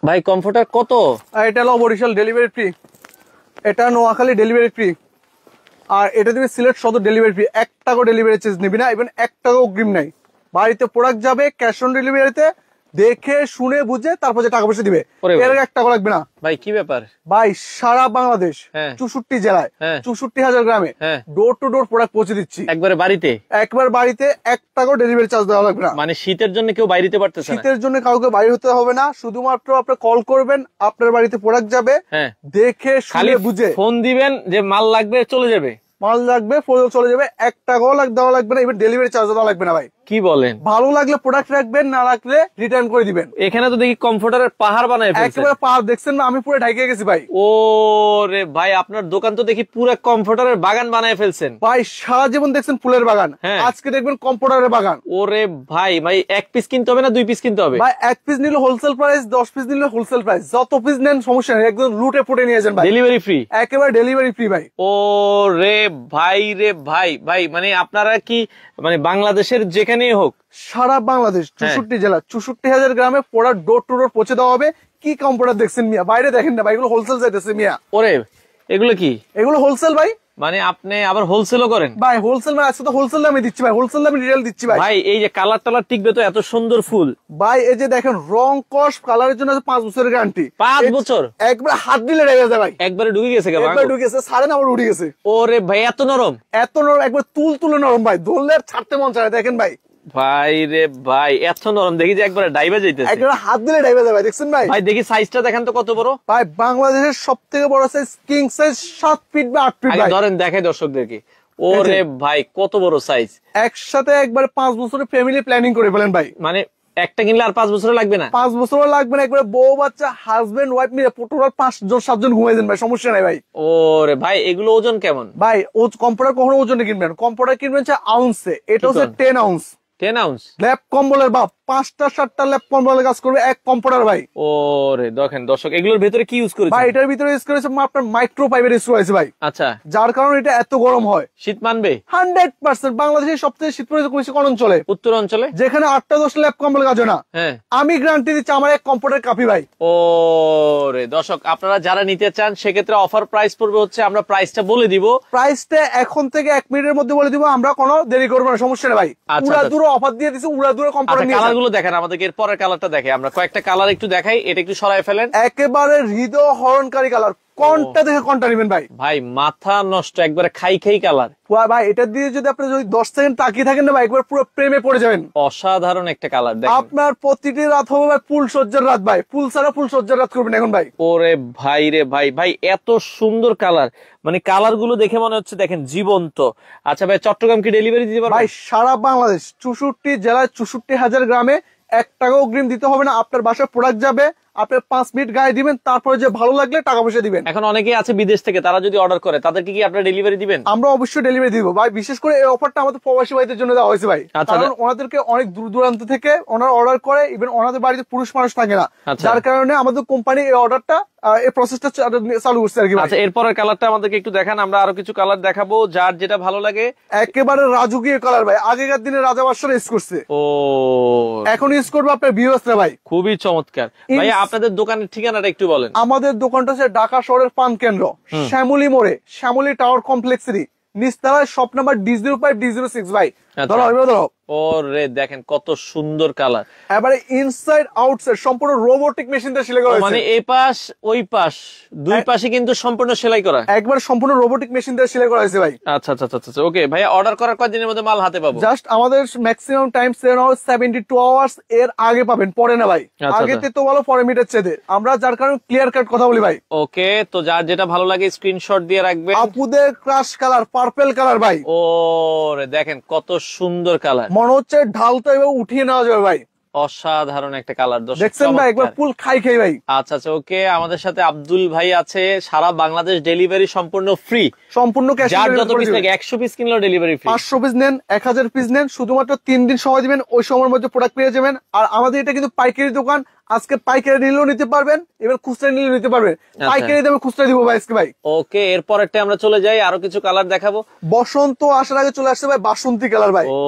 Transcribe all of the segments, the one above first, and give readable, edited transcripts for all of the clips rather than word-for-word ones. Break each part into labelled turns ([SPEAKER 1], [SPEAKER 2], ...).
[SPEAKER 1] ভাই কমফোর্টার কত?
[SPEAKER 2] এটা হলো বরিশাল ডেলিভারি ফ্রি, এটা নোয়াখালী ডেলিভারি ফ্রি, আর এটা তুমি সিলেট সদর ডেলিভারি ফ্রি। 1 টাকা ডেলিভারি চার্জ নিবি না, ইভেন 1 টাকা অগ্রিম নাই। বাড়িতে প্রোডাক্ট যাবে ক্যাশ অন ডেলিভারিতে, দেখে শুনে বুঝে তারপর যে টাকা পয়সা দিবে, এর 1 টাকা লাগবে না।
[SPEAKER 1] ভাই কি ব্যাপার
[SPEAKER 2] ভাই সারা বাংলাদেশ 64 জেলায় 64,000 গ্রামে ডোর টু ডোর প্রোডাক্ট পৌঁছে দিচ্ছি
[SPEAKER 1] একবারে বাড়িতে।
[SPEAKER 2] একবার বাড়িতে 1 টাকা ডেলিভারি চার্জ দেওয়া লাগবে না।
[SPEAKER 1] মানে শীতের জন্য কেউ বাইরে পারতেছে না?
[SPEAKER 2] শীতের জন্য কাউকে বাইরে হতে হবে না, শুধুমাত্র আপনি কল করবেন, আপনার বাড়িতে প্রোডাক্ট যাবে, দেখে শুনে বুঝে
[SPEAKER 1] ফোন দিবেন যে মাল লাগবে, চলে যাবে।
[SPEAKER 2] মাল লাগবে চলে যাবে, 1 টাকাও দেওয়া লাগবে না, এবার ডেলিভারি চার্জ দেওয়া লাগবে না। ভাই
[SPEAKER 1] কি বলেন? ভালো
[SPEAKER 2] লাগলে প্রোডাক্ট রাখবেন, না রাখলে রিটার্ন করে দিবেন।
[SPEAKER 1] এখানে তো দেখি কমফোর্টারের পাহাড় বানায় ফেলছেন।
[SPEAKER 2] একেবারে পাহাড় দেখছেন না, আমি পুরো ঢাকে গেছি ভাই।
[SPEAKER 1] ও রে ভাই, আপনার দোকান তো দেখি পুরো কমফোর্টারের বাগান বানায় ফেলছেন।
[SPEAKER 2] ভাই সারা জীবন দেখছেন ফুলের বাগান, আজকে দেখবেন কমফোর্টারের বাগান।
[SPEAKER 1] ওরে ভাই, ভাই 1 পিস কিনতে হবে না 2 পিস কিনতে হবে?
[SPEAKER 2] ভাই 1 পিস নিলে হোলসেল প্রাইস, 10 পিস নিলে হোলসেল প্রাইস, যত পিস নেন সমস্যা নেই, একদম লুটে ফুটে নিয়ে যান ভাই।
[SPEAKER 1] ডেলিভারি ফ্রি,
[SPEAKER 2] একেবারে ডেলিভারি ফ্রি ভাই।
[SPEAKER 1] ও রে ভাই রে ভাই, ভাই মানে আপনারা কি মানে বাংলাদেশের যেখানেই হোক,
[SPEAKER 2] সারা বাংলাদেশ 64 জেলা 64,000 গ্রামে প্রোডাক্ট ডোর টু ডোর পৌঁছে দেওয়া হবে। কি কম্পিউটার দেখছেন মিয়া, বাইরে দেখেন না ভাই, এগুলো হোলসেল যাইতেছে মিয়া।
[SPEAKER 1] ওরে এগুলো কি?
[SPEAKER 2] এগুলো হোলসেল ভাই।
[SPEAKER 1] মানে আপনি আবার হোলসেলও করেন?
[SPEAKER 2] ভাই হোলসেল মানে আজকে তো হোলসেল দামে দিচ্ছি ভাই, হোলসেল দামে রিটেল দিচ্ছি ভাই।
[SPEAKER 1] ভাই এই যে কালার টালার টিকবে তো, এত সুন্দর ফুল।
[SPEAKER 2] ভাই এই যে দেখেন রং কস কালারের জন্য 5 বছরের গ্যারান্টি।
[SPEAKER 1] 5 বছর?
[SPEAKER 2] একবার হাত দিলে রেগে যায় ভাই,
[SPEAKER 1] একবারে ঢুকে গেছে।
[SPEAKER 2] একবার ঢুকে গেছে, সাড়ে না আবার উঠে গেছে।
[SPEAKER 1] ওরে ভাই এত নরম?
[SPEAKER 2] এত নরম, একবার তুলে নরম ভাই, ধরলে ছাড়তে মন চায়। দেখেন ভাই,
[SPEAKER 1] ভাই রে ভাই এত নরম, দেখি যে একবারে ডাইবা যাইতেছে।
[SPEAKER 2] একবার হাত দিলে ডাইবা যায় ভাই, দেখছেন ভাই।
[SPEAKER 1] ভাই দেখি সাইজটা দেখেন তো কত বড়।
[SPEAKER 2] ভাই বাংলাদেশের সবথেকে বড় সাইজ কিং সাইজ 7 ফিট বা 8 ফিট ভাই।
[SPEAKER 1] ধরেন দেখাই দর্শকদেরকে। ওরে ভাই কত বড় সাইজ।
[SPEAKER 2] একসাথে একবারে 5 বছরের ফ্যামিলি প্ল্যানিং করে ফেলেন ভাই।
[SPEAKER 1] মানে একটা কিনলে আর 5 বছর লাগবে না?
[SPEAKER 2] 5 বছর লাগবে না, একবারে বউ বাচ্চা হাজবেন্ড ওয়াইফ মিলে টোটাল 5 জন 7 জন ঘুমাই দেন ভাই, সমস্যা নাই ভাই।
[SPEAKER 1] ওরে ভাই এগুলো ওজন কেমন?
[SPEAKER 2] ভাই কম্পিউটার কখনো ওজনে কিনবেন, কম্পিউটার কিনবেন আউন্সে, এটা হচ্ছে 10 আউন্স।
[SPEAKER 1] 10 আউন্স
[SPEAKER 2] ল্যাপ কম্বলের বাপ, 5টা 7টা ল্যাপ কম্বলের কাজ করবে এক কম্পিউটার ভাই।
[SPEAKER 1] ওরে দেখেন দর্শক, এগুলোর ভিতরে কি ইউজ করেছে?
[SPEAKER 2] ভাই এটার ভিতরে ইউজ করেছে আপনার মাইক্রো ফাইবার ইউজ করেছে ভাই।
[SPEAKER 1] আচ্ছা,
[SPEAKER 2] যার কারণে এটা এত গরম হয়।
[SPEAKER 1] শীত মানবে
[SPEAKER 2] 100%। বাংলাদেশের সবচেয়ে শীত পড়েছে কোন অঞ্চলে?
[SPEAKER 1] উত্তর অঞ্চলে,
[SPEAKER 2] যেখানে 8টা 10টা ল্যাপ কম্বল কাজ হয় না। আমি গ্যারান্টি দিচ্ছি আমার এক কম্পিউটার কাপি ভাই।
[SPEAKER 1] ওরে দর্শক, আপনারা যারা নিতে চান সেক্ষেত্রে অফার প্রাইস পড়বে হচ্ছে, আমরা প্রাইসটা বলে দিব।
[SPEAKER 2] প্রাইসটা এখন থেকে 1 মিনিটের মধ্যে বলে দিব, আমরা কোনো দেরি করবো না, সমস্যা নেই ভাই। পুরা দূরে অফার দিয়ে দিছি, উড়া দূরে কম্পিউটার নিয়ে।
[SPEAKER 1] কালার গুলো দেখেন আমাদেরকে, এর পরের কালারটা দেখে আমরা কয়েকটা কালার একটু দেখাই। এটা একটু সরাই ফেলেন।
[SPEAKER 2] একেবারে হৃদয় হরণকারী কালার, কোনটা দেখে কোনটা নেবেন ভাই?
[SPEAKER 1] ভাই মাথা নষ্ট, একবারে খাই কালার
[SPEAKER 2] ভাই। এটা দিয়ে যদি আপনি 10 সেকেন্ড তাকিয়ে থাকেন না ভাই, একবার পুরো প্রেমে পড়ে যাবেন।
[SPEAKER 1] অসাধারণ একটা কালার দেখেন।
[SPEAKER 2] আপনার প্রতিটি রাত হবে ভাই ফুল সজ্জার রাত ভাই, ফুল ছাড়া ফুল সজ্জার রাত করবেন এখন ভাই।
[SPEAKER 1] ওরে ভাই রে ভাই, ভাই এত সুন্দর কালার, মানে কালার গুলো দেখে মনে হচ্ছে দেখেন জীবন্ত। আচ্ছা ভাই, চট্টগ্রাম কি ডেলিভারি দিতে পারবেন?
[SPEAKER 2] ভাই সারা বাংলাদেশ 64 জেলায় 64,000 গ্রামে 1 টাকা অগ্রিম দিতে হবে না। আপনার বাসায় প্রোডাক্ট যাবে, আপনি 5 মিনিট গায়ে দিবেন, তারপরে যে ভালো লাগলে টাকা পয়সা দিবেন।
[SPEAKER 1] এখন অনেকেই আছে বিদেশ থেকে, তারা যদি অর্ডার করে তাদেরকে কি আপনারা ডেলিভারি দিবেন?
[SPEAKER 2] আমরা অবশ্যই ডেলিভারি দিব ভাই। বিশেষ করে এই অফারটা আমাদের প্রবাসী ভাইদের জন্য দেওয়া হয়েছে ভাই, কারণ ওনাদেরকে অনেক দূর দূরান্ত থেকে ওনারা অর্ডার করে, ইভেন ওনাদের বাড়িতে পুরুষ মানুষ থাকে না, যার কারণে আমাদের কোম্পানি এই অর্ডারটা এই প্রসেসটা চালু করছে আর কি।
[SPEAKER 1] আচ্ছা, এরপরের কালারটা আমাদেরকে একটু দেখান, আমরা আরো কিছু কালার দেখাবো, যার যেটা ভালো লাগে।
[SPEAKER 2] একেবারে রাজকীয় কালার ভাই, আগেকার দিনে রাজা বাদশারা ইউজ করছে, এখন ইউজ করবে আপনার ভিউয়ার্সরা ভাই।
[SPEAKER 1] খুবই চমৎকার ভাই। আপনাদের দোকানের ঠিকানাটা একটু বলেন।
[SPEAKER 2] আমাদের দোকানটা হচ্ছে ঢাকা শহরের পান কেন্দ্র, শ্যামলী মোড়ে, শ্যামলী টাওয়ার কমপ্লেক্সেরই নিচতলায়, শপ নাম্বার D05 D06 ভাই। ধরো
[SPEAKER 1] ওরে দেখেন কত সুন্দর কালার,
[SPEAKER 2] এবারে ইনসাইড আউটসাইড সম্পূর্ণ রোবোটিক মেশিন দিয়ে সেলাই করা হয়েছে।
[SPEAKER 1] মানে এই পাশ ওই পাশ দুই পাশে কিন্তু সম্পূর্ণ সেলাই করা,
[SPEAKER 2] একবার সম্পূর্ণ রোবোটিক মেশিন দিয়ে সেলাই করা হয়েছে ভাই।
[SPEAKER 1] আচ্ছা আচ্ছা আচ্ছা, ওকে ভাই। অর্ডার করার কতদিনের মধ্যে মাল হাতে পাবো?
[SPEAKER 2] জাস্ট আমাদের ম্যাক্সিমাম টাইম 72 আওয়ার্স এর আগে পাবেন, পরে না ভাই। আগেতে তো বলো পরে মিটার চেদে, আমরা যার কারণে ক্লিয়ার কাট কথা বলি ভাই।
[SPEAKER 1] ওকে, তো যার যেটা ভালো লাগে স্ক্রিনশট দিয়ে রাখবেন।
[SPEAKER 2] আপুদের ক্রাশ কালার পার্পল কালার ভাই।
[SPEAKER 1] ওরে দেখেন কত সুন্দর কালার,
[SPEAKER 2] মনে হচ্ছে ঢালটা এবার উঠিয়ে নেওয়া যাবে ভাই।
[SPEAKER 1] অসাধারণ একটা কালার
[SPEAKER 2] দেখছেন ভাই, একবার ফুল খাই ভাই।
[SPEAKER 1] আচ্ছা আচ্ছা, ওকে। আমাদের সাথে আব্দুল ভাই আছে, সারা বাংলাদেশ ডেলিভারি সম্পূর্ণ ফ্রি,
[SPEAKER 2] সম্পূর্ণ ক্যাশ।
[SPEAKER 1] যার যত পিস লাগে 100 পিস কিনলেও ডেলিভারি ফ্রি,
[SPEAKER 2] 500 পিস নেন 1000 পিস নেন, শুধুমাত্র 3 দিন সময় দিবেন, ওই সময়ের মধ্যে প্রোডাক্ট পেয়ে যাবেন। আর আমাদের এটা কিন্তু পাইকারি দোকান, আজকে পাইকারি নিলেও নিতে পারবেন, এবার খুচরা নিলেও নিতে পারবেন। পাইকারি দামে খুচরা দিব ভাই আজকে ভাই।
[SPEAKER 1] ওকে, এরপরেরটা আমরা চলে যাই, আরো কিছু কালার দেখাবো।
[SPEAKER 2] বসন্ত আসার আগে চলে আসছে ভাই বাসন্তী কালার ভাই।
[SPEAKER 1] ও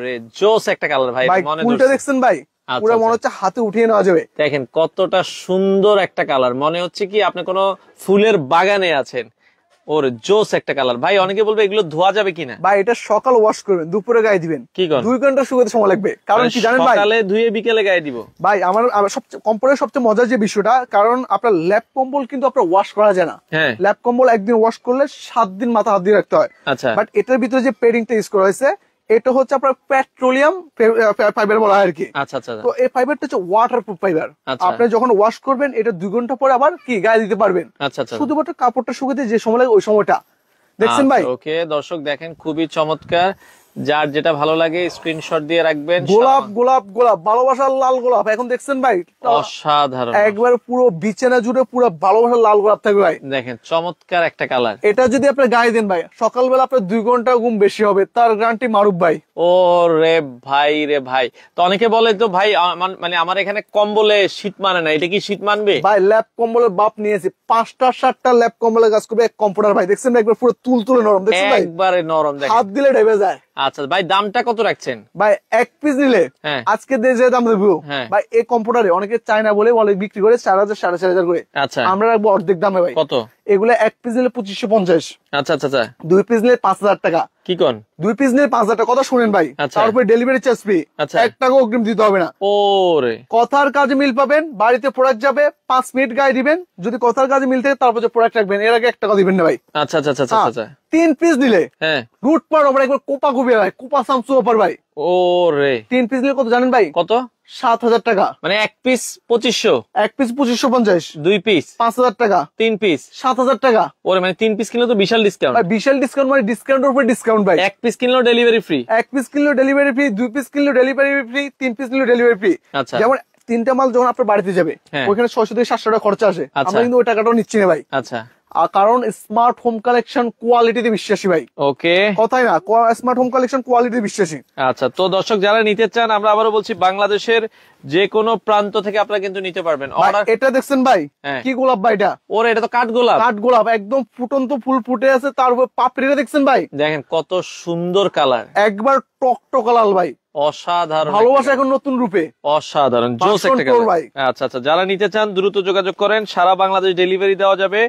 [SPEAKER 1] রে জোস একটা কালার ভাই,
[SPEAKER 2] মনে ফুলটা দেখছেন ভাই, পুরো মনে হচ্ছে হাতে উঠিয়ে নেওয়া যাবে।
[SPEAKER 1] দেখেন কতটা সুন্দর একটা কালার, মনে হচ্ছে কি আপনি কোনো ফুলের বাগানে আছেন। ওর জোস একটা কালার ভাই। অনেকে বলবে এগুলো ধোয়া যাবে কিনা।
[SPEAKER 2] ভাই এটা সকাল ওয়াশ করবেন, দুপুরে গায়ে দিবেন,
[SPEAKER 1] কি করেন?
[SPEAKER 2] 2 ঘন্টা শুকাতে সময় লাগবে। কারণ কি জানেন ভাই,
[SPEAKER 1] সকালে ধুয়ে বিকেলে গায়ে দিব।
[SPEAKER 2] ভাই আমার সবচেয়ে কম্বলের সবচেয়ে মজার যে বিষয়টা, কারণ আপনার ল্যাপ কম্বল কিন্তু আপনার ওয়াশ করা যায় না।
[SPEAKER 1] হ্যাঁ,
[SPEAKER 2] ল্যাপ কম্বল একদিন ওয়াশ করলে 7 দিন মাথা হাত দিয়ে রাখতে হয়।
[SPEAKER 1] আচ্ছা,
[SPEAKER 2] বাট এটার ভিতরে যে পেডিংটা ইউজ করা হয়েছে, এটা হচ্ছে আপনার পেট্রোলিয়াম ফাইবার বলা হয় আর কি।
[SPEAKER 1] আচ্ছা আচ্ছা।
[SPEAKER 2] তো এই ফাইবারটা হচ্ছে ওয়াটারপ্রুফ ফাইবার।
[SPEAKER 1] আচ্ছা।
[SPEAKER 2] আপনি যখন ওয়াশ করবেন এটা 2 ঘন্টা পরে আবার কি গায়ে দিতে পারবেন।
[SPEAKER 1] আচ্ছা আচ্ছা।
[SPEAKER 2] শুধুমাত্র কাপড়টা শুকাতে যে সময় লাগে ওই সময়টা দেখছেন ভাই।
[SPEAKER 1] ওকে দর্শক দেখেন খুবই চমৎকার। যার যেটা ভালো লাগে স্ক্রিনশট দিয়ে রাখবেন।
[SPEAKER 2] গোলাপ গোলাপ গোলাপ, ভালোবাসার লাল গোলাপ। এখন দেখছেন ভাই
[SPEAKER 1] অসাধারণ,
[SPEAKER 2] একবার পুরো বিছানা জুড়ে পুরো ভালোবাসার লাল গোলাপ থাকবে ভাই।
[SPEAKER 1] দেখেন চমৎকার একটা কালার।
[SPEAKER 2] এটা যদি আপনি গায়ে দেন ভাই, সকালবেলা আপনার 2 ঘন্টা ঘুম বেশি হবে, তার গ্যারান্টি মারুফ ভাই।
[SPEAKER 1] ও রে ভাই রে ভাই। তো অনেকে বলে তো ভাই মানে আমার এখানে কম্বলে শীত মানে না, এটা কি শীত মানবে?
[SPEAKER 2] ভাই ল্যাপ কম্বলের বাপ নিয়েছি, 5টা 7টা ল্যাপ কম্বলের কাজ করবে এক কম্পিউটার ভাই। দেখছেন একবার পুরো তুলতুলে নরম, দেখছেন ভাই
[SPEAKER 1] একবারে নরম, দেখেন
[SPEAKER 2] হাত দিলে ঢেবে যায়।
[SPEAKER 1] আচ্ছা ভাই দামটা কত রাখছেন?
[SPEAKER 2] ভাই 1 পিস নিলে আজকে যে দাম দেবো ভাই, এই কম্পিউটারে অনেকে চায় না বলে বিক্রি করে 4000 4,500 করে।
[SPEAKER 1] আচ্ছা,
[SPEAKER 2] আমরা রাখবো অর্ধেক দামে ভাই।
[SPEAKER 1] কত?
[SPEAKER 2] এগুলো 1 পিস নিলে 2550।
[SPEAKER 1] আচ্ছা আচ্ছা আচ্ছা।
[SPEAKER 2] 2 পিস নিলে 5000 টাকা।
[SPEAKER 1] কি কোন?
[SPEAKER 2] 2 পিস নিলে 5000 টাকা। কথা শুনেন ভাই, তারপরে ডেলিভারি চার্জ ফ্রি। 1 টাকা অগ্রিম দিতে হবে না।
[SPEAKER 1] ওরে
[SPEAKER 2] কথার কাজে মিল পাবেন, বাড়িতে প্রোডাক্ট যাবে, 5 মিনিট গায়ে দিবেন। যদি কথার কাজে মিল থাকে তারপর যে প্রোডাক্ট রাখবেন, এর আগে 1 টাকা দিবেন না ভাই।
[SPEAKER 1] আচ্ছা আচ্ছা আচ্ছা আচ্ছা।
[SPEAKER 2] 3 পিস নিলে রুট পার ওভার একবার কোপা কুপি ভাই, কোপা সামসু অফার ভাই।
[SPEAKER 1] ওরে
[SPEAKER 2] 3 পিস নিলে কত জানেন ভাই?
[SPEAKER 1] কত?
[SPEAKER 2] 7000 টাকা।
[SPEAKER 1] মানে 1 পিস 2500,
[SPEAKER 2] 1 পিস 2550,
[SPEAKER 1] 2 পিস
[SPEAKER 2] 5000 টাকা,
[SPEAKER 1] 3 পিস
[SPEAKER 2] 7000 টাকা।
[SPEAKER 1] ওরে মানে 3 পিস কিনলে তো বিশাল ডিসকাউন্ট
[SPEAKER 2] ভাই, বিশাল ডিসকাউন্ট মানে ডিসকাউন্টের উপর ডিসকাউন্ট ভাই।
[SPEAKER 1] 1 পিস কিনলেও ডেলিভারি ফ্রি,
[SPEAKER 2] 1 পিস কিনলেও ডেলিভারি ফ্রি, 2 পিস কিনলেও ডেলিভারি ফ্রি, 3 পিস নিলেও ডেলিভারি ফ্রি।
[SPEAKER 1] আচ্ছা,
[SPEAKER 2] যেমন 3টা মাল যখন আপনার বাড়িতে যাবে ওইখানে 600 থেকে 700 টাকা খরচা আসে, আমরা কিন্তু ওই টাকাটাও নিচ্ছি না ভাই।
[SPEAKER 1] আচ্ছা,
[SPEAKER 2] কারণ স্মার্ট হোম কালেকশন কোয়ালিটিতে বিশ্বাসী ভাই।
[SPEAKER 1] ওকে
[SPEAKER 2] কথাই না, স্মার্ট হোম কালেকশন কোয়ালিটিতে বিশ্বাসী।
[SPEAKER 1] আচ্ছা, তো দর্শক যারা নিতে চান, আমরা আবারও বলছি বাংলাদেশের যে কোনো প্রান্ত থেকে আপনারা কিন্তু নিতে পারবেন।
[SPEAKER 2] এটা দেখছেন ভাই কি গোলাপ ভাই, এটা
[SPEAKER 1] ওরে এটা তো কাঠ গোলাপ।
[SPEAKER 2] কাঠ গোলাপ একদম ফুটন্ত ফুল ফুটে আছে, তার উপর পাপড়িটা দেখছেন ভাই,
[SPEAKER 1] দেখেন কত সুন্দর কালার,
[SPEAKER 2] একবার টকটকা লাল ভাই।
[SPEAKER 1] অসাধারণ,
[SPEAKER 2] ভালোবাসা এখন নতুন রূপে,
[SPEAKER 1] অসাধারণ জোস একটা কালার। আচ্ছা আচ্ছা, যারা নিতে চান দ্রুত যোগাযোগ করেন, সারা বাংলাদেশ ডেলিভারি দেওয়া যাবে।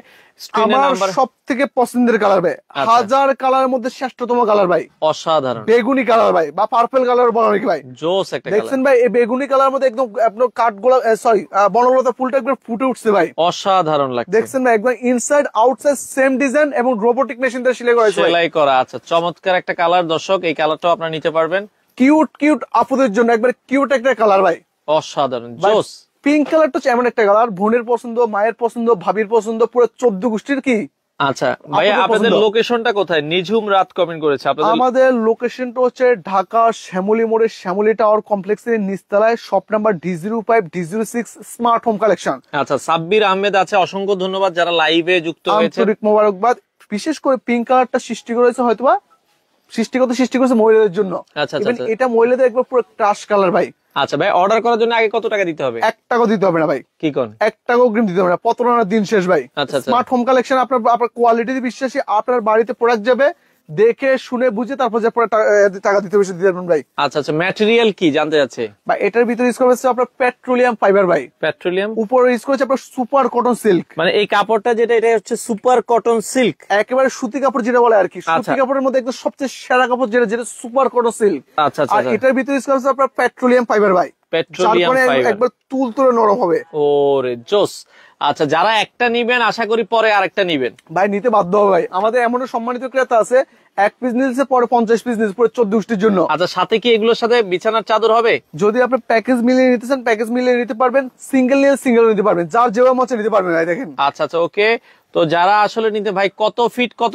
[SPEAKER 2] আমার সব থেকে পছন্দের কালার ভাই, 1000 কালারের মধ্যে শ্রেষ্ঠতম কালার ভাই,
[SPEAKER 1] অসাধারণ
[SPEAKER 2] বেগুনি কালার ভাই, বা পার্পল কালার বলা নাকি ভাই,
[SPEAKER 1] জোস একটা কালার।
[SPEAKER 2] দেখছেন ভাই এই বেগুনি কালার মধ্যে একদম আপনার কাঠ গোলাপ, সরি বনলতা ফুলটা একবার ফুটে উঠছে ভাই,
[SPEAKER 1] অসাধারণ লাগছে।
[SPEAKER 2] দেখছেন ভাই একবার ইনসাইড আউটসাইড সেম ডিজাইন এবং রোবোটিক মেশিন দিয়ে সেলাই
[SPEAKER 1] করা। আচ্ছা, চমৎকার একটা কালার দর্শক, এই কালারটাও আপনারা নিতে পারবেন।
[SPEAKER 2] কিউট কিউট আপুদের জন্য একবার কিউট একটা কালার ভাই,
[SPEAKER 1] অসাধারণ জোস।
[SPEAKER 2] পিঙ্ক কালারটা হচ্ছে এমন একটা কালার, বোনের পছন্দ, মায়ের পছন্দ, ভাবির পছন্দ, পুরো 14 গোষ্ঠীর কি।
[SPEAKER 1] আচ্ছা ভাই, আপনাদের লোকেশনটা কোথায়? নিঝুম রাত কমেন্ট করেছে।
[SPEAKER 2] আমাদের লোকেশনটা হচ্ছে ঢাকা শ্যামলী মোড়ের শ্যামলী টাওয়ার কমপ্লেক্সের নিচতলায়, shop number D05 D06, smart home collection.
[SPEAKER 1] আচ্ছা, সাব্বির আহমেদ আছে, অসংখ্য ধন্যবাদ যারা লাইভে যুক্ত হয়েছে,
[SPEAKER 2] আন্তরিক মোবারকবাদ। বিশেষ করে পিঙ্ক কালারটা সৃষ্টি করেছে হয়তোবা সৃষ্টি করেছে মহিলাদের জন্য।
[SPEAKER 1] আচ্ছা,
[SPEAKER 2] এটা মহিলাদের একবার পুরো ক্রাশ কালার ভাই।
[SPEAKER 1] আচ্ছা ভাই, অর্ডার করার জন্য আগে কত টাকা দিতে হবে?
[SPEAKER 2] 1 টাকা দিতে হবে না ভাই।
[SPEAKER 1] কি কোন?
[SPEAKER 2] 1 টাকা অগ্রিম দিতে হবে না, প্রতারণার দিন শেষ ভাই। স্মার্ট হোম কালেকশন আপনার কোয়ালিটিতে বিশ্বাসী, আপনার বাড়িতে প্রোডাক্ট যাবে, দেখে শুনে বুঝে তারপর যে টাকা দিতে বেশি দিতে পারবেন ভাই।
[SPEAKER 1] আচ্ছা আচ্ছা, ম্যাটেরিয়াল কি জানতে যাচ্ছে
[SPEAKER 2] ভাই? এটার ভিতরে ইউজ করা হচ্ছে আপনার পেট্রোলিয়াম ফাইবার ভাই,
[SPEAKER 1] পেট্রোলিয়াম,
[SPEAKER 2] উপরে ইউজ করেছে আপনার সুপার কটন সিল্ক।
[SPEAKER 1] মানে এই কাপড়টা যেটা, এটা হচ্ছে সুপার কটন সিল্ক,
[SPEAKER 2] একেবারে সুতি কাপড় যেটা বলে আর কি। সুতি কাপড়ের মধ্যে একদম সবচেয়ে সেরা কাপড় যেটা সুপার কটন সিল্ক।
[SPEAKER 1] আচ্ছা আচ্ছা,
[SPEAKER 2] আর এটার ভিতরে ইউজ করা হচ্ছে আপনার পেট্রোলিয়াম ফাইবার ভাই,
[SPEAKER 1] পেট্রোলিয়াম ফাইবার,
[SPEAKER 2] একবার তুলতুলে নরম হবে।
[SPEAKER 1] ওরে জোস। আচ্ছা, যারা একটা নিবেন আশা করি পরে আরেকটা নিবেন
[SPEAKER 2] ভাই, নিতে বাধ্য হবে ভাই। আমাদের এমন সম্মানিত ক্রেতা আছে 1 পিস নিলছে পরে 50 পিস নিলছে পুরো 14 গোষ্ঠীর জন্য।
[SPEAKER 1] আচ্ছা, সাথে কি এগুলোর সাথে বিছানার চাদর হবে?
[SPEAKER 2] যদি আপনি প্যাকেজ মিলিয়ে নিতে চান প্যাকেজ মিলিয়ে নিতে পারবেন, সিঙ্গেল নিলে সিঙ্গেল নিতে পারবেন, যার যেভাবে মতো নিতে পারবেন ভাই। দেখেন
[SPEAKER 1] আচ্ছা আচ্ছা, ওকে। তো যারা আসলে নিতে, ভাই কত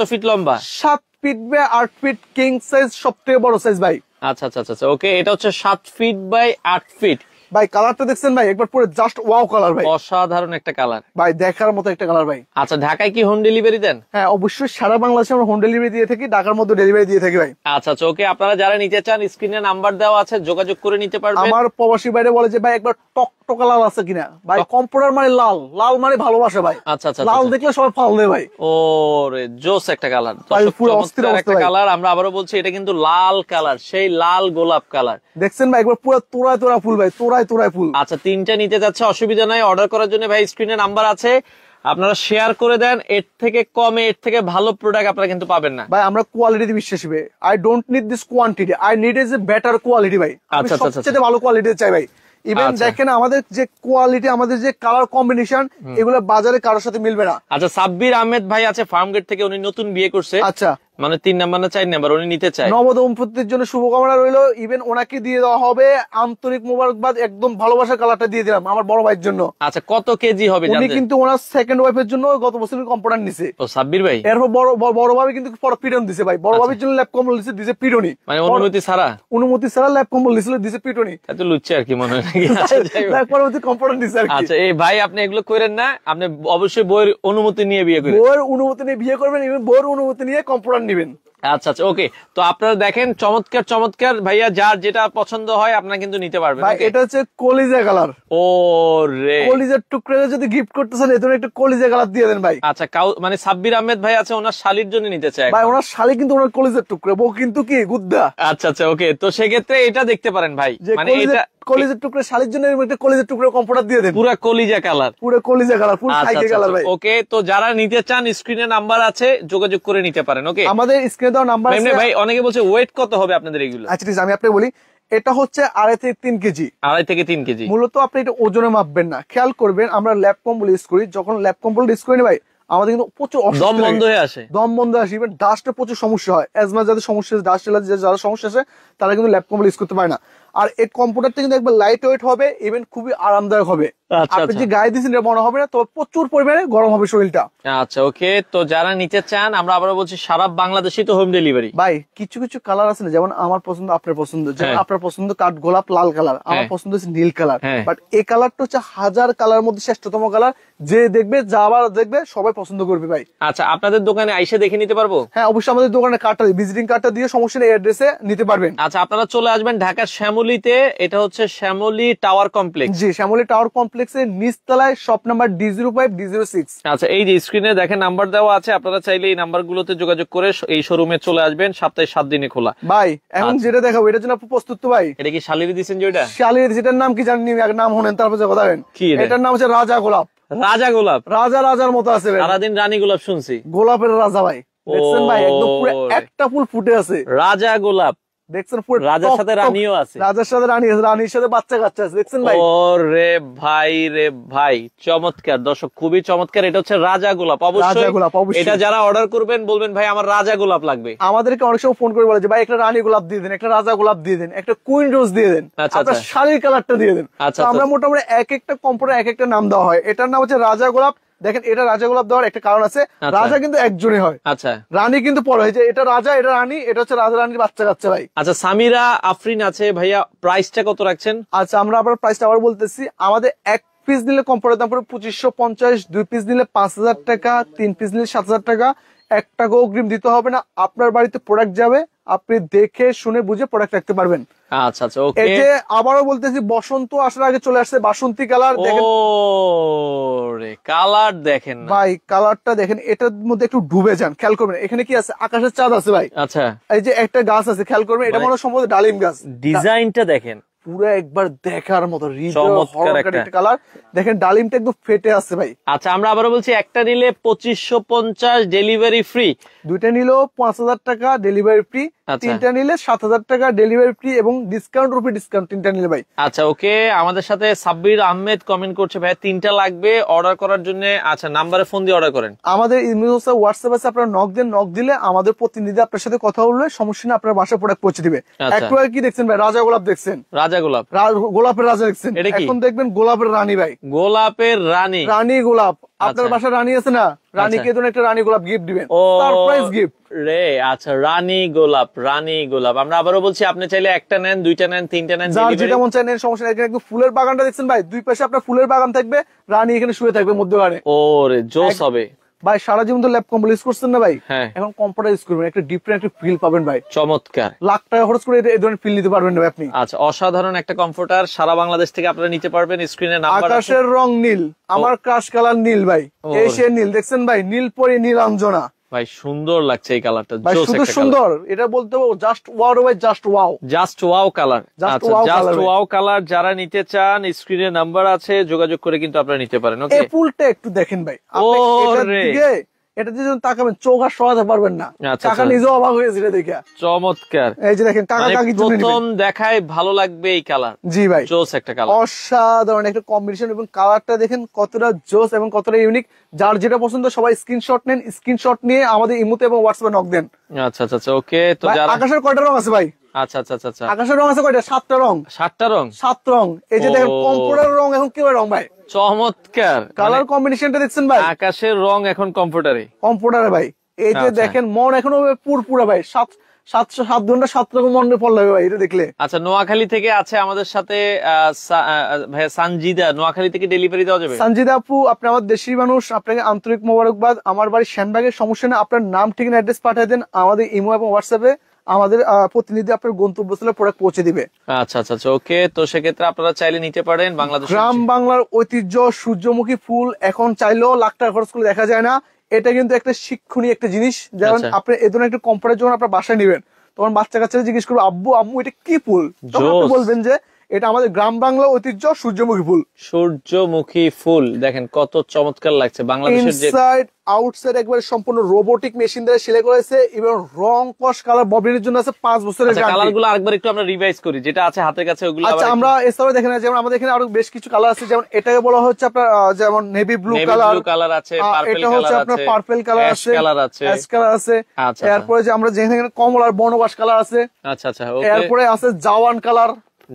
[SPEAKER 1] ফিট লম্বা?
[SPEAKER 2] 7 feet by 8 feet king size, সব থেকে বড় সাইজ ভাই।
[SPEAKER 1] আচ্ছা আচ্ছা আচ্ছা, ওকে। এটা হচ্ছে 7 ফিট বাই 8 ফিট
[SPEAKER 2] ভাই। কালারটা দেখছেন ভাই, একবার পুরো জাস্ট ওয়াও কালার ভাই,
[SPEAKER 1] অসাধারণ একটা কালার
[SPEAKER 2] ভাই, দেখার মতো একটা কালার ভাই।
[SPEAKER 1] আচ্ছা, ঢাকায় কি হোম ডেলিভারি দেন?
[SPEAKER 2] হ্যাঁ অবশ্যই, সারা বাংলাদেশে আমরা হোম ডেলিভারি দিয়ে থাকি, ঢাকার মধ্যে ডেলিভারি দিয়ে থাকি ভাই।
[SPEAKER 1] আচ্ছা আচ্ছা, ওকে। আপনারা যারা নিতে চান স্ক্রিনে নাম্বার দেওয়া আছে, যোগাযোগ করে নিতে পারবেন।
[SPEAKER 2] আমার প্রবাসী বাইরে বলে যে ভাই একবার টক টকটকা লাল আছে কিনা ভাই। কম্পিউটার মানে লাল, লাল মানে ভালোবাসা ভাই।
[SPEAKER 1] আচ্ছা আচ্ছা
[SPEAKER 2] লাল দেখলে সবাই ফাল দেয় ভাই।
[SPEAKER 1] ওরে জোস একটা কালার,
[SPEAKER 2] ভাই, পুরো অস্থির
[SPEAKER 1] চমৎকার
[SPEAKER 2] অবস্থা
[SPEAKER 1] একটা
[SPEAKER 2] ভাই।
[SPEAKER 1] কালার। আমরা আবারও বলছি এটা কিন্তু লাল কালার, সেই লাল গোলাপ কালার।
[SPEAKER 2] দেখছেন ভাই একবার পুরো তোড়ায় তোড়া ফুল ভাই, তোড়ায় তোড়ায় ফুল।
[SPEAKER 1] আচ্ছা, তিনটা নিতে যাচ্ছে, অসুবিধা নাই। অর্ডার করার জন্য ভাই স্ক্রিনে নাম্বার আছে, আপনারা শেয়ার করে দেন। এর থেকে কমে, এর থেকে ভালো প্রোডাক্ট আপনারা কিন্তু পাবেন না
[SPEAKER 2] ভাই আমরা কোয়ালিটিতে বিশ্বাসী ভাই। I don't need this quantity, I need is a better quality ভাই। আমি
[SPEAKER 1] আচ্ছা, আচ্ছা,
[SPEAKER 2] সবচেয়ে ভালো কোয়ালিটি চাই ভাই। ইভেন
[SPEAKER 1] আচ্ছা।
[SPEAKER 2] দেখেন আমাদের যে কোয়ালিটি, আমাদের যে কালার কম্বিনেশন, এগুলো বাজারে কারোর সাথে মিলবে না।
[SPEAKER 1] আচ্ছা, সাব্বির আহমেদ ভাই আছে ফার্মগেট থেকে, উনি নতুন বিয়ে করছে।
[SPEAKER 2] আচ্ছা,
[SPEAKER 1] মানে 3 নাম্বার না 4 নাম্বার উনি নিতে চায়।
[SPEAKER 2] নবদম্পতির জন্য শুভকামনা রইলো। ইভেন ওনাকে দিয়ে দেওয়া হবে আন্তরিক মোবারকবাদ, একদম ভালোবাসার কালারটা দিয়ে দিলাম আমার বড় ভাইয়ের জন্য।
[SPEAKER 1] আচ্ছা, কত কেজি হবে
[SPEAKER 2] উনি
[SPEAKER 1] জানতে?
[SPEAKER 2] কিন্তু ওনার সেকেন্ড ওয়াইফের জন্য গত বছর কম্পিউটার নিছে।
[SPEAKER 1] ও সাব্বির ভাই,
[SPEAKER 2] এরপর বড় ভাবি কিন্তু পিটন দিছে ভাই। বড় ভাবির জন্য ল্যাপ কম্বল দিছে পিটনি,
[SPEAKER 1] মানে অনুমতি ছাড়া?
[SPEAKER 2] অনুমতি ছাড়া ল্যাপ কম্বল দিছে পিটনি।
[SPEAKER 1] এত লুচ্ছে আর কি মনে হয় নাকি? আচ্ছা, যাই হোক।
[SPEAKER 2] ল্যাপ পরবর্তী কম্পিউটার দিছে আর কি।
[SPEAKER 1] আচ্ছা, এই ভাই আপনি এগুলো করেন না, আপনি অবশ্যই বইয়ের অনুমতি নিয়ে বিয়ে করেন।
[SPEAKER 2] বউয়ের অনুমতি নিয়ে বিয়ে করবেন, ইভেন বউয়ের অনুমতি নিয়ে কম্পিউটার নিবেন।
[SPEAKER 1] আচ্ছা আচ্ছা, ওকে। তো আপনারা দেখেন, চমৎকার চমৎকার ভাইয়া, যার যেটা পছন্দ হয় আপনারা কিন্তু নিতে পারবেন।
[SPEAKER 2] ভাই এটা হচ্ছে কলিজা কালার।
[SPEAKER 1] ও রে,
[SPEAKER 2] কলিজার টুকরা যদি গিফট করতেছেন এর জন্য একটা কলিজা কালার দিয়ে দেন ভাই।
[SPEAKER 1] আচ্ছা, মানে সাব্বির আহমেদ ভাই আছে, ওনার শালির জন্য নিতে চায়
[SPEAKER 2] ভাই ওনার শালি কিন্তু ওনার কলিজার টুকরা, বউ কিন্তু কি গুদ্দা।
[SPEAKER 1] আচ্ছা আচ্ছা, ওকে। তো সেক্ষেত্রে এটা দেখতে পারেন ভাই,
[SPEAKER 2] যে
[SPEAKER 1] মানে এটা
[SPEAKER 2] কলিজার টুকরা শালির জন্য এরকম একটা কলিজার টুকরা কম্পিউটার দিয়ে দেন,
[SPEAKER 1] পুরা কলিজা কালার,
[SPEAKER 2] পুরো কলিজা কালার, পুরো সাইকে কালার ভাই।
[SPEAKER 1] ওকে। তো যারা নিতে চান স্ক্রিনে নাম্বার আছে, যোগাযোগ করে নিতে পারেন। ওকে,
[SPEAKER 2] আমাদের স্ক্রিনে দেওয়া নাম্বার আছে
[SPEAKER 1] ভাই। অনেকে বলছে ওয়েট কত হবে আপনাদের এগুলো?
[SPEAKER 2] আচ্ছা ঠিক আছে, আমি আপনাকে বলি, এটা হচ্ছে 2.5 থেকে 3 কেজি।
[SPEAKER 1] 2.5 থেকে 3 কেজি।
[SPEAKER 2] মূলত আপনি এটা ওজনে মাপবেন না, খেয়াল করবেন। আমরা ল্যাপ কম্বল ইউজ করি, যখন ল্যাপ কম্বল ইউজ করি না ভাই, আমাদের কিন্তু প্রচুর
[SPEAKER 1] দম বন্ধ হয়ে আসে,
[SPEAKER 2] দম বন্ধ আসে। ইভেন ডাস্টের প্রচুর সমস্যা হয়, অ্যাজমা যাদের সমস্যা আছে, ডাস্ট এলার্জি যাদের সমস্যা আছে, তারা কিন্তু ল্যাপ কম্বল ইউজ করতে পারে না। আর এই কম্পিউটারটা কিন্তু একবার লাইট ওয়েট হবে, ইভেন খুবই আরামদায়ক হবে।
[SPEAKER 1] আচ্ছা,
[SPEAKER 2] আপনি
[SPEAKER 1] আচ্ছা।
[SPEAKER 2] যে গায়ে দিয়েছেন এটা মনে হবে না, তবে প্রচুর পরিমাণে গরম হবে শরীরটা।
[SPEAKER 1] আচ্ছা, ওকে। তো যারা নিতে চান, আমরা আবারও বলছি সারা বাংলাদেশে তো হোম ডেলিভারি।
[SPEAKER 2] ভাই কিছু কিছু কালার আছে না, যেমন আমার পছন্দ আপনার পছন্দ, যেমন
[SPEAKER 1] হ্যাঁ।
[SPEAKER 2] আপনার পছন্দ কাঠ গোলাপ লাল কালার, আমার
[SPEAKER 1] হ্যাঁ।
[SPEAKER 2] পছন্দ হচ্ছে নীল কালার।
[SPEAKER 1] হ্যাঁ।
[SPEAKER 2] বাট এই কালারটা হচ্ছে হাজার কালার মধ্যে শ্রেষ্ঠতম কালার, যে দেখবে যা আবার দেখবে সবাই পছন্দ করবে ভাই।
[SPEAKER 1] আচ্ছা, আপনাদের দোকানে আইসে দেখে নিতে পারবো?
[SPEAKER 2] হ্যাঁ অবশ্যই, আমাদের দোকানের কার্ডটা ভিজিটিং কার্ডটা দিয়ে সমস্যা নেই, অ্যাড্রেসে নিতে পারবেন।
[SPEAKER 1] আচ্ছা, আপনারা চলে আসবেন ঢাকার শ্যামলীতে, এটা হচ্ছে শ্যামলী টাওয়ার কমপ্লেক্স।
[SPEAKER 2] জি, শ্যামলী টাওয়ার কমপ্লেক্সের নিচতলায় শপ নাম্বার D05 D06।
[SPEAKER 1] আচ্ছা, এই যে স্ক্রিনে দেখেন নাম্বার দেওয়া আছে, আপনারা চাইলে এই নাম্বারগুলোতে যোগাযোগ করে এই শোরুমে চলে আসবেন। সপ্তাহে 7 দিনে খোলা।
[SPEAKER 2] ভাই এখন
[SPEAKER 1] আচ্ছা।
[SPEAKER 2] যেটা দেখাবো এটার জন্য আপনি প্রস্তুত তো ভাই?
[SPEAKER 1] এটা কি শালির দিচ্ছেন যেটা?
[SPEAKER 2] শালির যেটার নাম কি জানেন? নাম শুনেন তারপর যে কথা বলেন।
[SPEAKER 1] কি এটা?
[SPEAKER 2] এটার নাম হচ্ছে রাজা গোলাপ।
[SPEAKER 1] রাজা গোলাপ?
[SPEAKER 2] রাজার মতো আছে ভাই।
[SPEAKER 1] সারাদিন রানী গোলাপ শুনছি,
[SPEAKER 2] গোলাপের রাজা ভাই। দেখছেন ভাই একদম পুরো
[SPEAKER 1] ও।
[SPEAKER 2] একটা ফুল ফুটে আছে।
[SPEAKER 1] রাজা গোলাপ,
[SPEAKER 2] দেখছেন পুরো
[SPEAKER 1] রাজার
[SPEAKER 2] টক
[SPEAKER 1] সাথে
[SPEAKER 2] টক।
[SPEAKER 1] রানীও আছে।
[SPEAKER 2] রাজার সাথে রানী আছে, রানীর সাথে বাচ্চা কাচ্চা আছে। দেখছেন ভাই?
[SPEAKER 1] ও রে ভাই, রে ভাই, চমৎকার দর্শক, খুবই চমৎকার। এটা হচ্ছে রাজা গোলাপ।
[SPEAKER 2] রাজা
[SPEAKER 1] অবশ্যই
[SPEAKER 2] গোলাপ অবশ্যই।
[SPEAKER 1] এটা যারা অর্ডার করবেন বলবেন ভাই আমার রাজা গোলাপ লাগবে।
[SPEAKER 2] আমাদেরকে অনেক সময় ফোন করে বলে যে ভাই একটা রানী গোলাপ দিয়ে দেন, একটা রাজা গোলাপ দিয়ে দেন, একটা কুইন রোজ দিয়ে দেন,
[SPEAKER 1] আচ্ছা,
[SPEAKER 2] আপনার
[SPEAKER 1] আচ্ছা।
[SPEAKER 2] শাড়ির কালারটা দিয়ে দেন।
[SPEAKER 1] আচ্ছা,
[SPEAKER 2] তো আমরা
[SPEAKER 1] আচ্ছা।
[SPEAKER 2] মোটামুটি এক একটা কম্পিউটার এক একটা নাম দেওয়া হয়। এটার নাম হচ্ছে রাজা গোলাপ। দেখেন এটা রাজা গোলাপ দেওয়ার একটা কারণ আছে,
[SPEAKER 1] আচ্ছা।
[SPEAKER 2] রাজা কিন্তু একজনই হয়,
[SPEAKER 1] আচ্ছা
[SPEAKER 2] রানী কিন্তু পরে হয়। যে এটা রাজা এটা রানী, এটা হচ্ছে রাজা রানীর বাচ্চা কাচ্চা ভাই।
[SPEAKER 1] আচ্ছা, সামিরা আফরিন আছে ভাইয়া, প্রাইসটা কত রাখছেন?
[SPEAKER 2] আচ্ছা আমরা আবার প্রাইসটা আবার বলতেছি। আমাদের এক পিস নিলে কম্পিউটার দাম পড়ে 2550, 2 পিস নিলে 5000 টাকা, 3 পিস নিলে 7000 টাকা। 1 টাকা অগ্রিম দিতে হবে না, আপনার বাড়িতে প্রোডাক্ট যাবে, আপনি দেখে শুনে বুঝে প্রোডাক্ট রাখতে পারবেন।
[SPEAKER 1] আচ্ছা আচ্ছা, ওকে।
[SPEAKER 2] এই যে আবারও বলতেছি, বসন্ত আসার আগে চলে আসছে বাসন্তী কালার। দেখেন
[SPEAKER 1] ও রে, কালার দেখেন না
[SPEAKER 2] ভাই, কালারটা দেখেন, এটার মধ্যে একটু ডুবে যান, খেয়াল করবেন। এখানে কি আছে? আকাশের চাঁদ আছে ভাই।
[SPEAKER 1] আচ্ছা,
[SPEAKER 2] এই যে একটা গাছ আছে, খেয়াল করবেন, এটা মনে হয় সম্ভবত ডালিম গাছ।
[SPEAKER 1] ডিজাইনটা দেখেন,
[SPEAKER 2] পুরো একবার দেখার মতো
[SPEAKER 1] চমৎকার একটা।
[SPEAKER 2] কালার। দেখেন ডালিমটা একদম ফেটে আছে ভাই।
[SPEAKER 1] আচ্ছা, আমরা আবারও বলছি, একটা নিলে 2550, ডেলিভারি ফ্রি।
[SPEAKER 2] দুইটা নিলেও 5000 টাকা ডেলিভারি ফ্রি,
[SPEAKER 1] আচ্ছা।
[SPEAKER 2] তিনটা নিলে 7000 টাকা ডেলিভারি ফ্রি এবং ডিসকাউন্ট রূপে ডিসকাউন্ট তিনটা নিলে ভাই।
[SPEAKER 1] আচ্ছা, ওকে। আমাদের সাথে সাব্বির আহমেদ কমেন্ট করছে ভাই 3টা লাগবে অর্ডার করার জন্য। আচ্ছা, নাম্বারে ফোন দিয়ে অর্ডার করেন।
[SPEAKER 2] আমাদের ইমেল আছে, হোয়াটসঅ্যাপ আছে, আপনারা নক দেন, নক দিলে আমাদের প্রতিনিধি আপনার সাথে কথা বললে সমস্যা না, আপনার বাসায় প্রোডাক্ট পৌঁছে দিবে।
[SPEAKER 1] আচ্ছা।
[SPEAKER 2] একটু আগে কি দেখছেন ভাই? রাজা গোলাপ দেখছেন,
[SPEAKER 1] রাজা গোলাপ,
[SPEAKER 2] গোলাপের রাজা দেখছেন।
[SPEAKER 1] এটা কি?
[SPEAKER 2] এখন দেখবেন গোলাপের রানী ভাই,
[SPEAKER 1] গোলাপের রানী।
[SPEAKER 2] রানী গোলাপ। আপনার
[SPEAKER 1] আচ্ছা।
[SPEAKER 2] বাসায় রানী আছে না, রানীকে ধরুন একটা রানী গোলাপ গিফট দিবেন,
[SPEAKER 1] ও
[SPEAKER 2] সারপ্রাইজ গিফট
[SPEAKER 1] রে। আচ্ছা, রানী গোলাপ, রানী গোলাপ। আমরা আবারও বলছি, আপনি চাইলে একটা নেন, 2টা নেন, 3টা নেন,
[SPEAKER 2] যার
[SPEAKER 1] delivery-
[SPEAKER 2] যেটা মন চায় নেন, সমস্যা নেই। এখানে একদম ফুলের বাগানটা দেখছেন ভাই, দুই পাশে আপনার ফুলের বাগান থাকবে, রানী এখানে শুয়ে থাকবে মধ্যখানে।
[SPEAKER 1] ও রে, জোস হবে।
[SPEAKER 2] ভাই সারা জীবন তো ল্যাপ কম্বল ইউজ করছেন না ভাই,
[SPEAKER 1] হ্যাঁ
[SPEAKER 2] এখন কম্পিউটার ইউজ করবেন, একটা ডিফারেন্ট একটা ফিল পাবেন ভাই।
[SPEAKER 1] চমৎকার।
[SPEAKER 2] লাখ টাকা খরচ করে এই ধরনের ফিল নিতে পারবেন না ভাই আপনি।
[SPEAKER 1] আচ্ছা, অসাধারণ একটা কমফোর্টার সারা বাংলাদেশ থেকে আপনারা নিতে পারবেন। স্ক্রিনে নাম্বার আছে।
[SPEAKER 2] আকাশের রং নীল, আমার ক্রাশ কালার নীল ভাই, এশিয়ান নীল দেখছেন ভাই, নীল পরি নীলাঞ্জনা
[SPEAKER 1] ভাই সুন্দর লাগছে এই কালারটা,
[SPEAKER 2] ভাই, শুধু সুন্দর, এটা বলতে পারবো জাস্ট ওয়াও ভাই, just wow,
[SPEAKER 1] just wow colour.
[SPEAKER 2] Just
[SPEAKER 1] আচ্ছা,
[SPEAKER 2] wow
[SPEAKER 1] just
[SPEAKER 2] color,
[SPEAKER 1] wow colour যারা নিতে চান স্ক্রিনে নাম্বার আছে, যোগাযোগ করে কিন্তু আপনারা নিতে পারেন। ওকে,
[SPEAKER 2] এই ফুলটা একটু দেখেন ভাই, আপনি এটার দিকে এটা দিয়ে যখন তাকাবেন চোখ আর সরাতে পারবেন না।
[SPEAKER 1] আচ্ছা,
[SPEAKER 2] কাকা নিজেও অবাক হয়েছে এটা দেখে।
[SPEAKER 1] চমৎকার।
[SPEAKER 2] এই যে দেখেন কাকা
[SPEAKER 1] মানে
[SPEAKER 2] কাকি
[SPEAKER 1] প্রথম দেখায় ভালো লাগবে এই কালার।
[SPEAKER 2] জি ভাই,
[SPEAKER 1] জোস একটা কালার,
[SPEAKER 2] অসাধারণ একটা কম্বিনেশন, এবং কালারটা দেখেন কতটা জোস এবং কতটা ইউনিক। যার যেটা পছন্দ সবাই স্ক্রিনশট নেন, স্ক্রিনশট নিয়ে আমাদের ইমোতে এবং হোয়াটসঅ্যাপে নক দেন।
[SPEAKER 1] আচ্ছা আচ্ছা আচ্ছা, ওকে। তো
[SPEAKER 2] ভাই,
[SPEAKER 1] যারা
[SPEAKER 2] আকাশের কয়টা রং আছে ভাই?
[SPEAKER 1] আচ্ছা আচ্ছা আচ্ছা,
[SPEAKER 2] আকাশের রং আছে কয়টা? 7টা রং।
[SPEAKER 1] 7টা রং,
[SPEAKER 2] 7 রং। এই যে দেখেন
[SPEAKER 1] ও।
[SPEAKER 2] কম্পিউটার রং এখন কি রং ভাই,
[SPEAKER 1] চমৎকার
[SPEAKER 2] কালার কম্বিনেশনটা দেখছেন ভাই,
[SPEAKER 1] আকাশের রং এখন কমফোর্টারে।
[SPEAKER 2] কম্পিউটারে ভাই। এই যে
[SPEAKER 1] আচ্ছা।
[SPEAKER 2] দেখেন মন এখনো পুরপুরা ভাই, 7 ঘন্টা 7 রকম মনে পড়লো ভাই এটা দেখলে।
[SPEAKER 1] আচ্ছা, নোয়াখালী থেকে আছে আমাদের সাথে ভাইয়া সানজিদা, নোয়াখালী থেকে ডেলিভারি দেওয়া যাবে?
[SPEAKER 2] সঞ্জিদা আপু, আপনি আমার দেশি মানুষ, আপনাকে আন্তরিক মোবারকবাদ। আমার বাড়ি শ্যামবাগের, সমস্যা নেই, আপনার নাম ঠিকানা অ্যাড্রেস পাঠিয়ে দেন আমাদের ইমো এবং হোয়াটসঅ্যাপে, আমাদের প্রতিনিধি আপনার গন্তব্যস্থলে প্রোডাক্ট পৌঁছে দিবে।
[SPEAKER 1] আচ্ছা আচ্ছা আচ্ছা, ওকে। তো সেক্ষেত্রে আপনারা চাইলে নিতে পারেন বাংলাদেশ।
[SPEAKER 2] গ্রাম বাংলার ঐতিহ্য সূর্যমুখী ফুল এখন চাইলেও লাখ টাকা খরচ করে দেখা যায় না। এটা কিন্তু একটা শিক্ষণীয় একটা জিনিস। যেমন
[SPEAKER 1] আচ্ছা।
[SPEAKER 2] আপনি এই ধরনের একটা কম্পিউটার যখন আপনার বাসায় নেবেন, তখন বাচ্চা কাচ্চারা জিজ্ঞেস করবে আব্বু আম্মু এটা কি ফুল, তখন আপনি
[SPEAKER 1] জোস।
[SPEAKER 2] বলবেন যে এটা আমাদের গ্রাম বাংলা ঐতিহ্য সূর্যমুখী ফুল।
[SPEAKER 1] সূর্যমুখী ফুল দেখেন কত চমৎকার লাগছে। বাংলাদেশের যে
[SPEAKER 2] ইনসাইড আউটসাইড একবারে সম্পূর্ণ রোবোটিক মেশিন দ্বারা সেলাই করেছে, এবং রং কস কালার ববিনের জন্য আছে 5 বছরের
[SPEAKER 1] কালার
[SPEAKER 2] গ্যারান্টি।
[SPEAKER 1] গুলো আরেকবার একটু আমরা রিভাইজ করি, যেটা আছে হাতের কাছে ওগুলো
[SPEAKER 2] আচ্ছা,
[SPEAKER 1] আবার
[SPEAKER 2] আমরা এছাড়াও দেখেন যেমন আমাদের এখানে আরো বেশ কিছু কালার আছে, যেমন এটাকে বলা হচ্ছে আপনার যেমন navy blue
[SPEAKER 1] navy
[SPEAKER 2] colour,
[SPEAKER 1] blue colour আছে, পার্পল
[SPEAKER 2] এটা হচ্ছে
[SPEAKER 1] কালার
[SPEAKER 2] আপনার
[SPEAKER 1] আছে,
[SPEAKER 2] পার্পল কালার
[SPEAKER 1] অ্যাশ
[SPEAKER 2] আছে,
[SPEAKER 1] কালার আছে,
[SPEAKER 2] অ্যাশ কালার আছে।
[SPEAKER 1] আচ্ছা
[SPEAKER 2] এরপরে যে আমরা যেখানে কমলার বনবাস কালার আছে,
[SPEAKER 1] আচ্ছা আচ্ছা, ওকে।
[SPEAKER 2] এরপরে আছে জাওয়ান কালার,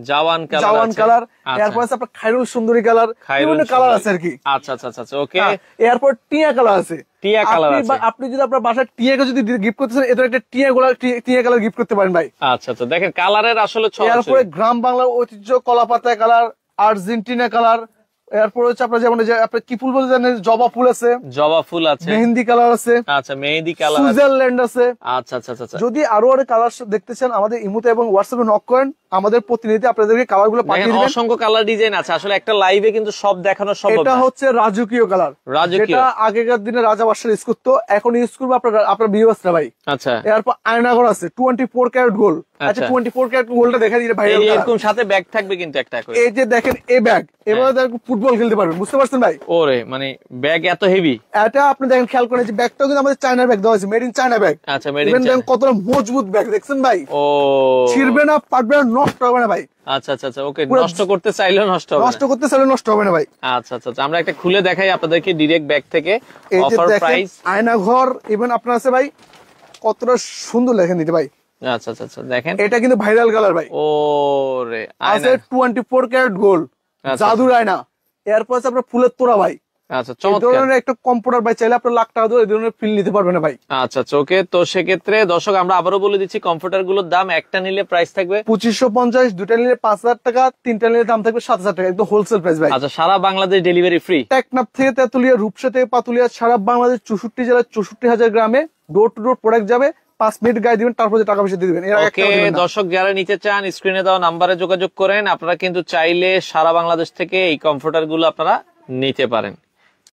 [SPEAKER 1] জাওয়ান কালার,
[SPEAKER 2] জাওয়ান
[SPEAKER 1] আছে।
[SPEAKER 2] কালার,
[SPEAKER 1] আচ্ছা।
[SPEAKER 2] এরপর আছে আপনার খায়রুল সুন্দরী কালার,
[SPEAKER 1] খায়রুল
[SPEAKER 2] বিভিন্ন কালার
[SPEAKER 1] সুন্দরী।
[SPEAKER 2] আছে আর কি।
[SPEAKER 1] আচ্ছা আচ্ছা আচ্ছা, ওকে।
[SPEAKER 2] এরপর টিয়া কালার আছে,
[SPEAKER 1] টিয়া কালার আছে।
[SPEAKER 2] আপনি যদি আপনার বাসায় টিয়াকে যদি গিফট করতে চান, এটা একটা টিয়া কালার গিফট করতে পারেন ভাই।
[SPEAKER 1] আচ্ছা আচ্ছা, দেখেন কালারের আসলে
[SPEAKER 2] এরপরে গ্রাম বাংলার ঐতিহ্য কলা পাতা কালার, আর্জেন্টিনা কালার, এরপর হচ্ছে আপনার যেমন যে আপনার কি ফুল বলতে জানেন, জবা ফুল আছে,
[SPEAKER 1] জবা ফুল আছে,
[SPEAKER 2] মেহেন্দি কালার আছে,
[SPEAKER 1] আচ্ছা মেহেদি কালার আছে,
[SPEAKER 2] সুইজারল্যান্ড আছে।
[SPEAKER 1] আচ্ছা আচ্ছা আচ্ছা।
[SPEAKER 2] যদি আরো আরো কালার দেখতে চান, আমাদের ইমোতে এবং হোয়াটসঅ্যাপে নক করেন, আমাদের প্রতিনিধি আপনাদেরকে কালার গুলো পাঠিয়ে
[SPEAKER 1] দেখেন
[SPEAKER 2] দিবেন।
[SPEAKER 1] অসংখ্য কালার ডিজাইন আছে, আসলে একটা লাইভে কিন্তু সব দেখানো সম্ভব
[SPEAKER 2] এটা
[SPEAKER 1] না।
[SPEAKER 2] হচ্ছে রাজকীয় কালার,
[SPEAKER 1] রাজকীয়।
[SPEAKER 2] যেটা আগেকার দিনে রাজা বাদশাহ ইউজ করতো, এখন ইউজ করবো আপনার ভিউয়ার্সরা ভাই।
[SPEAKER 1] আচ্ছা,
[SPEAKER 2] এরপর আয়নাঘর আছে 24 ক্যারেট গোল্ড। আচ্ছা, 24 ক্যারেট গোল্ডটা দেখা দিলে ভাই,
[SPEAKER 1] এরকম সাথে ব্যাগ থাকবে কিন্তু একটা করে।
[SPEAKER 2] এই যে দেখেন এই ব্যাগ, এবারে দেখেন ফুটবল খেলতে পারবেন, বুঝতে পারছেন ভাই?
[SPEAKER 1] ওরে মানে ব্যাগ এত হেভি।
[SPEAKER 2] এটা আপনি দেখেন খেয়াল করেন যে ব্যাগটাও কিন্তু আমাদের চায়নার ব্যাগ দেওয়া আছে, মেড ইন চায়না ব্যাগ।
[SPEAKER 1] আচ্ছা, মেড ইন
[SPEAKER 2] ইভেন দেখেন কতটা মজবুত ব্যাগ, দেখছেন ভাই?
[SPEAKER 1] ও
[SPEAKER 2] ছিড়বে না, পাটবে না, নষ্ট হবে না ভাই।
[SPEAKER 1] আচ্ছা আচ্ছা আচ্ছা, ওকে। নষ্ট করতে চাইলেও নষ্ট হবে
[SPEAKER 2] নষ্ট
[SPEAKER 1] না।
[SPEAKER 2] করতে চাইলে নষ্ট হবে না ভাই।
[SPEAKER 1] আচ্ছা আচ্ছা আচ্ছা, আমরা একটা খুলে দেখাই আপনাদেরকে ডিরেক্ট ব্যাগ থেকে।
[SPEAKER 2] এই যে
[SPEAKER 1] অফার
[SPEAKER 2] দেখেন
[SPEAKER 1] প্রাইস।
[SPEAKER 2] আয়নাঘর ইভেন আপনার আছে ভাই, কতটা সুন্দর লেখেন দিতে ভাই।
[SPEAKER 1] আচ্ছা আচ্ছা আচ্ছা, দেখেন
[SPEAKER 2] এটা কিন্তু ভাইরাল কালার ভাই।
[SPEAKER 1] ওরে
[SPEAKER 2] আছে 24 ক্যারেট গোল্ড,
[SPEAKER 1] আচ্ছা।
[SPEAKER 2] জাদুর আয়না। এরপর আছে আপনার ফুলের তোড়া ভাই।
[SPEAKER 1] আচ্ছা,
[SPEAKER 2] এই
[SPEAKER 1] চমৎকার।
[SPEAKER 2] ধরনের একটা কম্পিউটার ভাই চাইলে আপনার লাখ টাকা দিয়ে এই ধরনের ফিল নিতে পারবেন না ভাই।
[SPEAKER 1] আচ্ছা আচ্ছা, ওকে। তো সেক্ষেত্রে দর্শক আমরা আবারও বলে দিচ্ছি, কম্পিউটার গুলোর দাম একটা নিলে প্রাইস থাকবে
[SPEAKER 2] 2550, দুটা নিলে 5000 টাকা, তিনটা নিলে দাম থাকবে 7000 টাকা, একদম হোলসেল প্রাইস ভাই।
[SPEAKER 1] আচ্ছা, সারা বাংলাদেশ ডেলিভারি ফ্রি।
[SPEAKER 2] টেকনাফ থেকে তেতুলিয়া, রূপসা থেকে পাতুলিয়া, সারা বাংলাদেশ 64 জেলার 64,000 গ্রামে ডোর টু ডোর প্রোডাক্ট যাবে। 5 মিনিট গায়ে দিবেন, তারপর যে টাকা পয়সা দিয়ে দিবেন। এর আগে
[SPEAKER 1] ওকে, দর্শক যারা নিতে চান স্ক্রিনে দেওয়া নাম্বারে যোগাযোগ করেন। আপনারা কিন্তু চাইলে সারা বাংলাদেশ থেকে এই কম্পিউটার গুলো আপনারা নিতে পারেন।